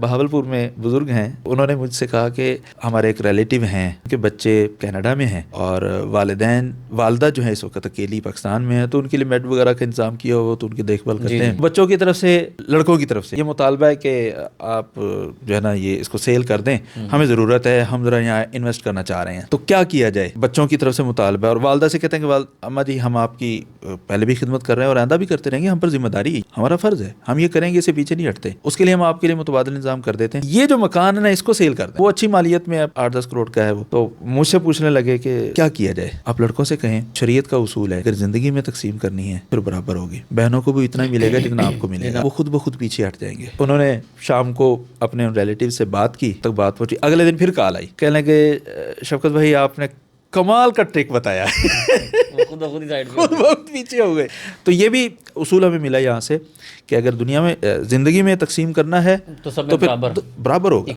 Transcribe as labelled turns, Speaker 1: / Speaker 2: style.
Speaker 1: بہاولپور میں بزرگ ہیں، انہوں نے مجھ سے کہا کہ ہمارے ایک ریلیٹیو ہیں کہ بچے کینیڈا میں ہیں اور والدہ جو ہے اس وقت اکیلی پاکستان میں ہے، تو ان کے لیے میڈ وغیرہ کا انتظام کیا ہوا تو ان کی دیکھ بھال کرتے ہیں۔ بچوں کی طرف سے، لڑکوں کی طرف سے یہ مطالبہ ہے کہ آپ جو ہے نا یہ اس کو سیل کر دیں، ہمیں ضرورت ہے، ہم ذرا یہاں انویسٹ کرنا چاہ رہے ہیں، تو کیا کیا جائے؟ بچوں کی طرف سے مطالبہ ہے اور والدہ سے کہتے ہیں کہ اماں جی ہم آپ کی پہلے بھی خدمت کر رہے ہیں اور آئندہ بھی کرتے رہیں گے، ہم پر ذمہ داری ہے، ہمارا فرض ہے، ہم یہ کریں گے، اسے پیچھے نہیں ہٹتے، اس کے لیے ہم آپ کے لیے متبادل انتظام کر دیتے ہیں، یہ جو مکان ہے نا اس کو سیل کر دیں، وہ اچھی مالیت میں 8-10 کروڑ کا ہے وہ۔ تو مجھ سے پوچھنے لگے کہ کیا کیا جائے؟ آپ لڑکوں سے کہیں شریعت کا اصول ہے اگر زندگی میں تقسیم کرنی ہے پھر برابر ہوگی، بہنوں کو بھی اتنا ہی ملے گا جتنا آپ کو ملے گا، وہ خود بخود پیچھے ہٹ جائیں گے۔ انہوں نے شام کو اپنے ریلیٹیو سے بات کی، تک بات پہنچی، اگلے دن پھر کال آئی، کہنے لگے شفقت بھائی آپ نے کمال کا ٹرک بتایا، خود بہت پیچھے ہو گئے۔ تو یہ بھی اصول ہمیں ملا یہاں سے کہ اگر دنیا میں زندگی میں تقسیم کرنا ہے تو پھر برابر ہوگا۔